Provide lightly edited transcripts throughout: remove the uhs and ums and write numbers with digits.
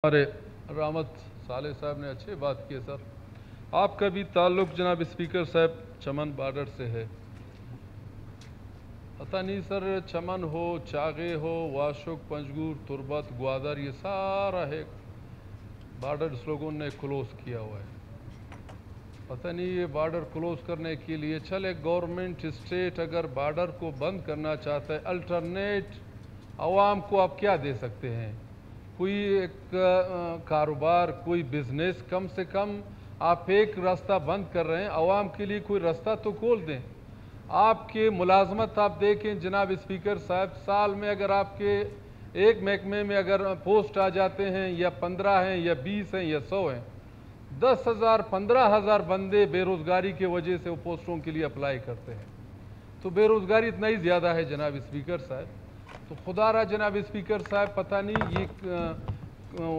हमारे रामत साले साहब ने अच्छी बात की है सर। आपका भी ताल्लुक़ जनाब स्पीकर साहब चमन बॉर्डर से है। पता नहीं सर, चमन हो, चागे हो, वाशुक, पंजगूर, तुरबत, ग्वादर, ये सारा है बॉर्डर इस लोगों ने क्लोज़ किया हुआ है। पता नहीं ये बॉर्डर क्लोज़ करने के लिए चले गवर्नमेंट स्टेट अगर बॉर्डर को बंद करना चाहता है, अल्टरनेट आवाम को आप क्या दे सकते हैं? कोई एक कारोबार, कोई बिजनेस, कम से कम आप एक रास्ता बंद कर रहे हैं, आवाम के लिए कोई रास्ता तो खोल दें। आपके मुलाजमत आप देखें जनाब स्पीकर साहब, साल में अगर आपके एक महकमे में अगर पोस्ट आ जाते हैं या 15 हैं या 20 हैं या 100 हैं, 10,000 15,000 बंदे बेरोज़गारी के वजह से वो पोस्टों के लिए अप्लाई करते हैं। तो बेरोज़गारी इतना ही ज़्यादा है जनाब स्पीकर साहब। तो खुदारा जनाब स्पीकर साहब, पता नहीं ये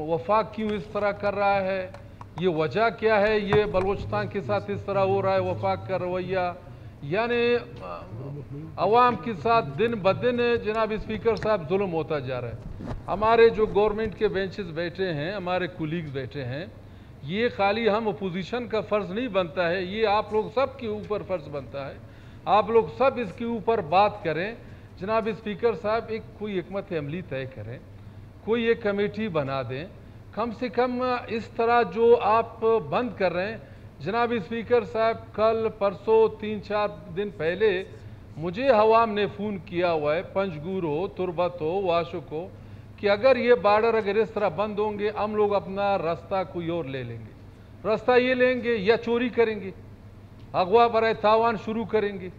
वफाक क्यों इस तरह कर रहा है, ये वजह क्या है, ये बलोचिस्तान के साथ इस तरह हो रहा है वफाक का रवैया, यानी अवाम के साथ दिन ब दिन जनाब स्पीकर साहब जुल्म होता जा रहा है। हमारे जो गवर्नमेंट के बेंचेस बैठे हैं, हमारे कुलीग्स बैठे हैं, ये खाली हम अपोजिशन का फ़र्ज़ नहीं बनता है, ये आप लोग सब के ऊपर फ़र्ज़ बनता है। आप लोग सब इसके ऊपर बात करें जनाब स्पीकर साहब, एक कोई हिकमत अमली तय करें, कोई एक कमेटी बना दें। कम से कम इस तरह जो आप बंद कर रहे हैं जनाब स्पीकर साहब, कल परसों 3-4 दिन पहले मुझे हवाम ने फ़ोन किया हुआ है, पंजगूर हो, तुरबत हो, वाशुक हो, कि अगर ये बॉर्डर अगर इस तरह बंद होंगे हम लोग अपना रास्ता कोई और ले लेंगे। रास्ता ये लेंगे या चोरी करेंगे, अगवा बराए तावान शुरू करेंगे,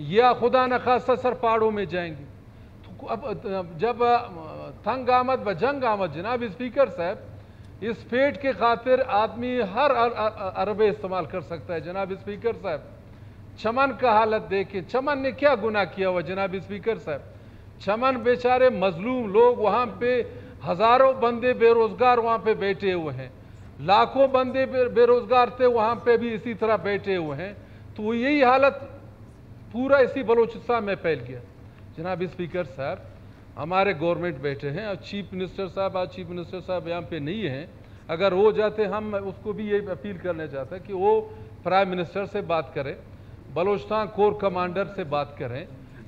या खुदा न खास्ता सर पहाड़ों में जाएंगे। तो अब जब तंग आमद व जंग आमद जनाब स्पीकर साहब, इस पेट के खातिर आदमी हर अरबे इस्तेमाल कर सकता है। जनाब स्पीकर साहब, चमन का हालत देखें, चमन ने क्या गुनाह किया हुआ जनाब स्पीकर साहब? चमन बेचारे मजलूम लोग, वहाँ पे हज़ारों बंदे बेरोज़गार वहाँ पे बैठे हुए हैं, लाखों बंदे बेरोज़गार थे वहाँ पे भी इसी तरह बैठे हुए हैं। तो यही हालत पूरा इसी बलोचिस्तान में फैल गया। जनाब स्पीकर साहब, हमारे गवर्नमेंट बैठे हैं, अब चीफ मिनिस्टर साहब, आज चीफ मिनिस्टर साहब यहाँ पे नहीं हैं, अगर हो जाते हम उसको भी ये अपील करना चाहते हैं कि वो प्राइम मिनिस्टर से बात करें, बलोचिस्तान कोर कमांडर से बात करें,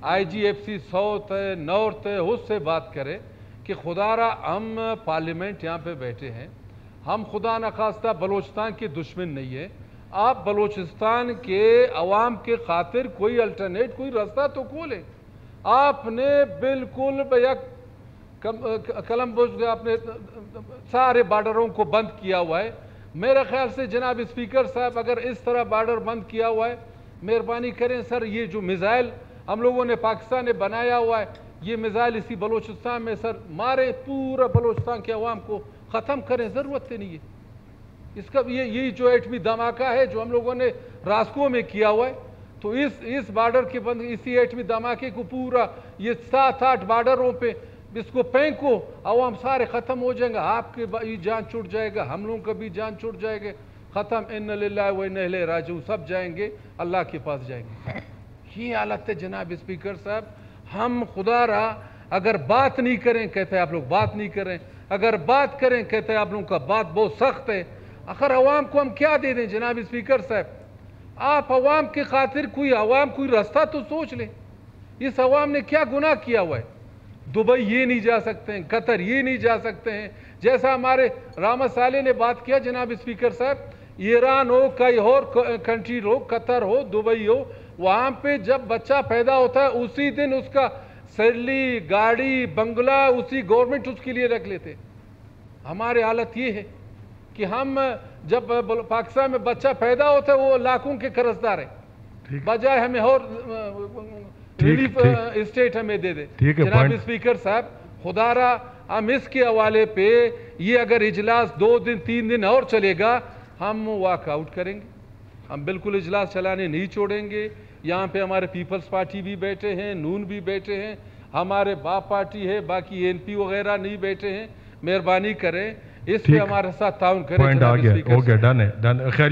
IGFC साउथ है, नॉर्थ है, उससे बात करें कि खुदारा हम पार्लियामेंट यहाँ पे बैठे हैं, हम खुदा न खास्ता बलोचिस्तान के दुश्मन नहीं है, आप बलोचिस्तान के अवाम के खातिर कोई अल्टरनेट, कोई रास्ता तो खोलें। आपने बिल्कुल कलम बुझ आपने सारे बॉर्डरों को बंद किया हुआ है। मेरे ख्याल से जनाब स्पीकर साहब, अगर इस तरह बॉर्डर बंद किया हुआ है, मेहरबानी करें सर, ये जो मिसाइल हम लोगों ने पाकिस्तान ने बनाया हुआ है, ये मिसाइल इसी बलोचिस्तान में सर मारे, पूरा बलोचिस्तान के अवाम को ख़त्म करें, ज़रूरत नहीं है इसका। यही जो एटमी धमाका है जो हम लोगों ने रास्को में किया हुआ है, तो इस बॉर्डर के बंद, इसी एटमी धमाके को पूरा ये 7-8 बॉर्डरों पे इसको फेंको, अवाम सारे ख़त्म हो जाएंगे, आपके भी जान छूट जाएगा, हम लोगों का भी जान छूट जाएगा, ख़त्म, इन्ना लिल्लाहि व इन्ना इलैहि राजिऊन, सब जाएंगे अल्लाह के पास जाएंगे। ये हालत है जनाब स्पीकर साहब। हम खुदारा अगर बात नहीं करें, कहते हैं आप लोग बात नहीं करें, अगर बात करें कहते हैं आप लोगों का बात बहुत सख्त है। आखिर अवाम को हम क्या दे दें जनाब स्पीकर साहब? आप अवाम के खातिर कोई रास्ता तो सोच लें। इस अवाम ने क्या गुनाह किया हुआ है? दुबई ये नहीं जा सकते हैं, कतर ये नहीं जा सकते हैं, जैसा हमारे रामत साले ने बात किया जनाब स्पीकर साहब, ईरान हो, कई और कंट्री हो, कतर हो, दुबई हो, वहाँ पे जब बच्चा पैदा होता है उसी दिन उसका सैलरी, गाड़ी, बंगला उसी गवर्नमेंट उसके लिए रख लेते। हमारे हालत ये है कि हम जब पाकिस्तान में बच्चा पैदा होता है वो लाखों के कर्जदार है, बजाय हमें और रिलीफ स्टेट हमें दे दे। जनाब स्पीकर साहब, खुदारा हम इसके हवाले पे ये अगर इजलास 2 दिन 3 दिन और चलेगा हम वॉकआउट करेंगे, हम बिल्कुल इजलास चलाने नहीं छोड़ेंगे। यहाँ पे हमारे पीपल्स पार्टी भी बैठे हैं, नून भी बैठे हैं, हमारे बाप पार्टी है, बाकी NP वगैरह नहीं बैठे हैं। मेहरबानी करें इस पे हमारे साथ ताउन करें। पॉइंट आ गया, हो गया, डन है, डन। खैर